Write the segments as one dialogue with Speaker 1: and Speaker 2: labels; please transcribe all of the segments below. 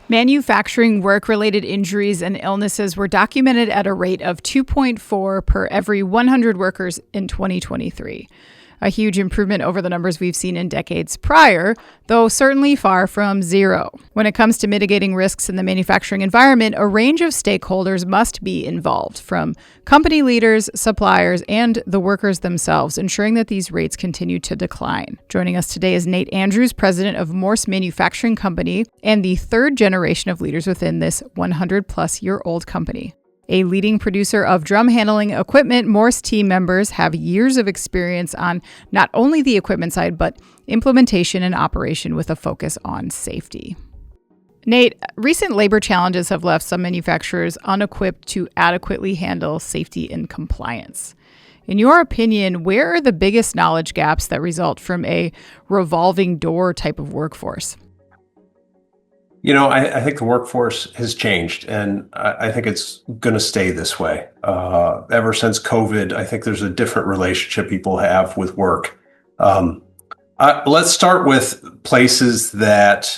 Speaker 1: Manufacturing work-related injuries and illnesses were documented at a rate of 2.4 per every 100 workers in 2023. A huge improvement over the numbers we've seen in decades prior, though certainly far from zero. When it comes to mitigating risks in the manufacturing environment, a range of stakeholders must be involved, from company leaders, suppliers, and the workers themselves, ensuring that these rates continue to decline. Joining us today is Nate Andrews, president of Morse Manufacturing Company, and the third generation of leaders within this 100-plus-year-old company. A leading producer of drum handling equipment, Morse team members have years of experience on not only the equipment side, but implementation and operation with a focus on safety. Nate, recent labor challenges have left some manufacturers unequipped to adequately handle safety and compliance. In your opinion, where are the biggest knowledge gaps that result from a revolving door type of workforce?
Speaker 2: I think the workforce has changed, and I think it's going to stay this way. Ever since COVID, I think there's a different relationship people have with work. Let's start with places that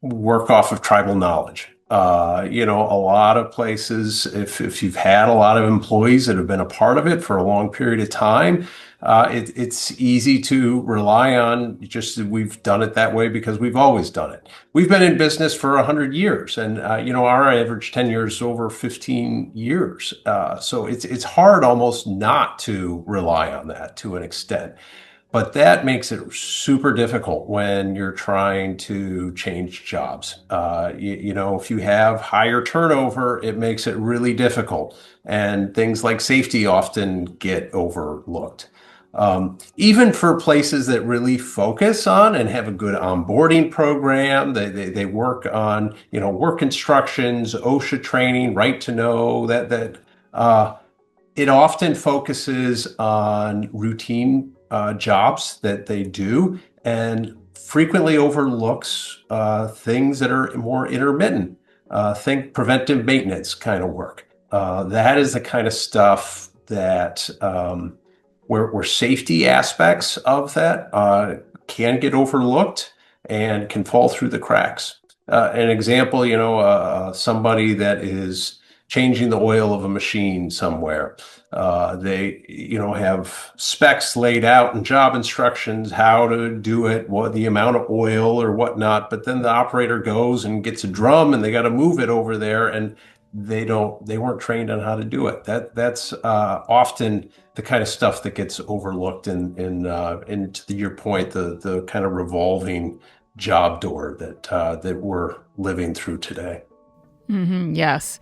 Speaker 2: work off of tribal knowledge. A lot of places, if you've had a lot of employees that have been a part of it for a long period of time, it's easy to rely on just that we've done it that way because we've always done it. We've been in business for 100 years, and our average tenure is over 15 years. So it's hard almost not to rely on that to an extent. But that makes it super difficult when you're trying to change jobs. If you have higher turnover, it makes it really difficult. And things like safety often get overlooked. Even for places that really focus on and have a good onboarding program, they work on, work instructions, OSHA training, right to know that it often focuses on routine jobs that they do and frequently overlooks things that are more intermittent. Think preventive maintenance kind of work. That is the kind of stuff that where safety aspects of that can get overlooked and can fall through the cracks. An example, somebody that is changing the oil of a machine somewhere. They, have specs laid out and job instructions, how to do it, what the amount of oil or whatnot. But then the operator goes and gets a drum and they got to move it over there, and they weren't trained on how to do it. That's often the kind of stuff that gets overlooked in to your point, the kind of revolving job door that we're living through today.
Speaker 1: Mm-hmm, yes.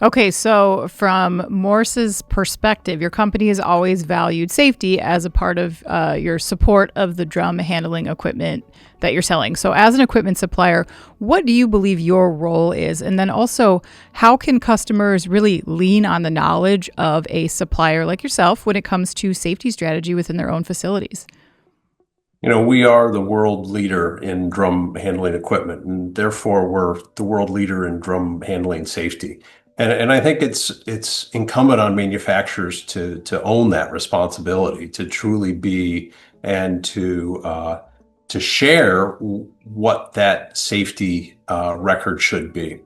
Speaker 1: Okay, so from Morse's perspective, your company has always valued safety as a part of your support of the drum handling equipment that you're selling. So as an equipment supplier, what do you believe your role is? And then also, how can customers really lean on the knowledge of a supplier like yourself when it comes to safety strategy within their own facilities?
Speaker 2: We are the world leader in drum handling equipment, and therefore we're the world leader in drum handling safety. And I think it's incumbent on manufacturers to own that responsibility, to truly be and to share what that safety record should be.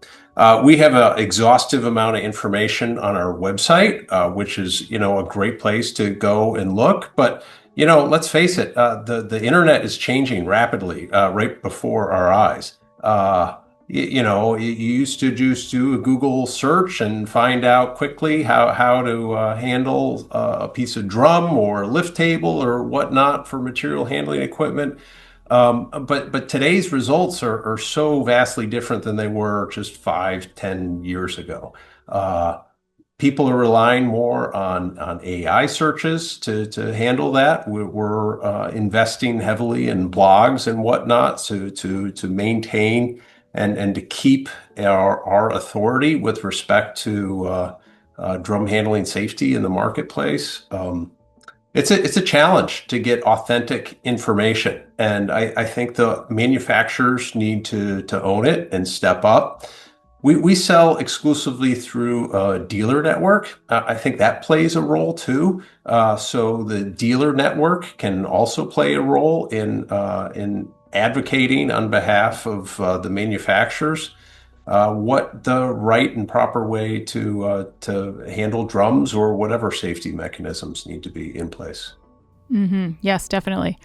Speaker 2: We have an exhaustive amount of information on our website, which is a great place to go and look. But let's face it, the internet is changing rapidly right before our eyes. You used to just do a Google search and find out quickly how to handle a piece of drum or a lift table or whatnot for material handling equipment. But today's results are so vastly different than they were just 5-10 years ago. People are relying more on AI searches to handle that. We're investing heavily in blogs and whatnot to maintain and to keep our authority with respect to drum handling safety in the marketplace. It's a challenge to get authentic information, and I think the manufacturers need to own it and step up. We sell exclusively through a dealer network. I think that plays a role too. So the dealer network can also play a role in advocating on behalf of the manufacturers. what the right and proper way to handle drums or whatever safety mechanisms need to be in place.
Speaker 1: Yes, definitely.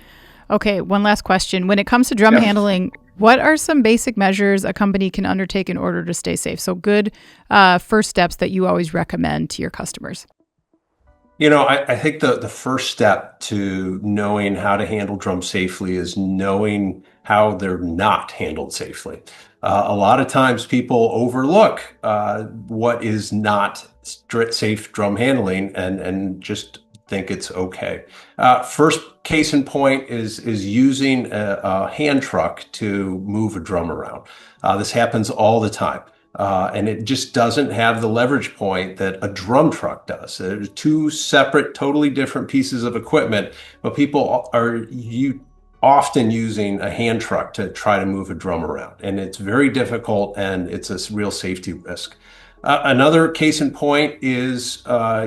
Speaker 1: Okay, one last question. When it comes to drum
Speaker 2: Yeah.
Speaker 1: handling, what are some basic measures a company can undertake in order to stay safe? So, good first steps that you always recommend to your customers.
Speaker 2: I think the first step to knowing how to handle drums safely is knowing how they're not handled safely. A lot of times people overlook what is not safe drum handling and just think it's okay. First case in point is using a hand truck to move a drum around. This happens all the time. And it just doesn't have the leverage point that a drum truck does. There's two separate, totally different pieces of equipment, but people are often using a hand truck to try to move a drum around. And it's very difficult and it's a real safety risk. Another case in point is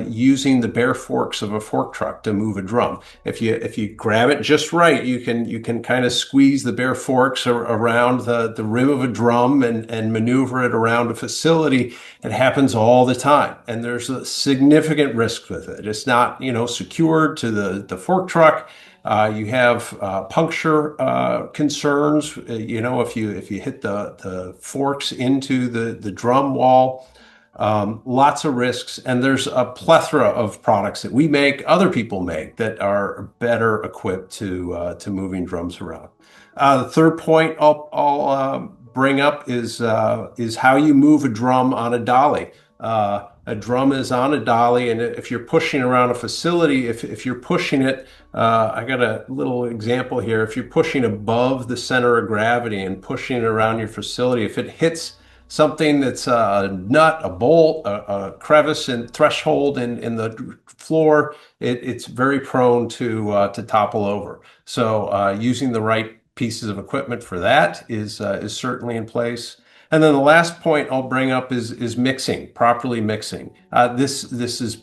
Speaker 2: using the bare forks of a fork truck to move a drum. If you grab it just right, you can kind of squeeze the bare forks around the rim of a drum and maneuver it around a facility. It happens all the time, and there's a significant risk with it. It's not secured to the fork truck. You have puncture concerns. If you hit the forks into the drum wall. Lots of risks, and there's a plethora of products that we make, other people make, that are better equipped to moving drums around. The third point I'll bring up is how you move a drum on a dolly. A drum is on a dolly, and if you're pushing around a facility, if you're pushing it, I got a little example here. If you're pushing above the center of gravity and pushing it around your facility, if it hits something that's a nut, a bolt, a crevice and threshold in the floor, it's very prone to topple over. So using the right pieces of equipment for that is certainly in place. And then the last point I'll bring up is mixing, properly mixing. This is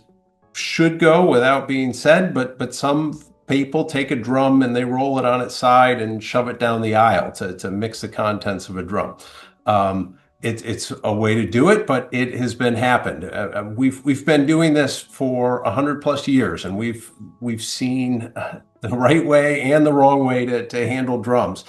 Speaker 2: should go without being said, but some people take a drum and they roll it on its side and shove it down the aisle to mix the contents of a drum. It's a way to do it, but it has been happened. We've been doing this for 100+ years, and we've seen the right way and the wrong way to handle drums.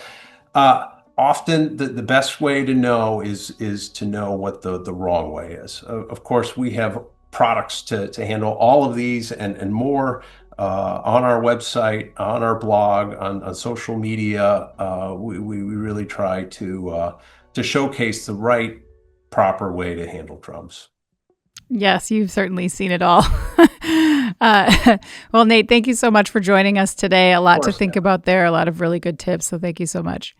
Speaker 2: Often the best way to know is to know what the wrong way is. Of course, we have products to handle all of these and more on our website, on our blog, on social media. We really try to showcase the right, proper way to handle drums.
Speaker 1: Yes, you've certainly seen it all. Well, Nate, thank you so much for joining us today. A lot to think about there, a lot of really good tips. So thank you so much.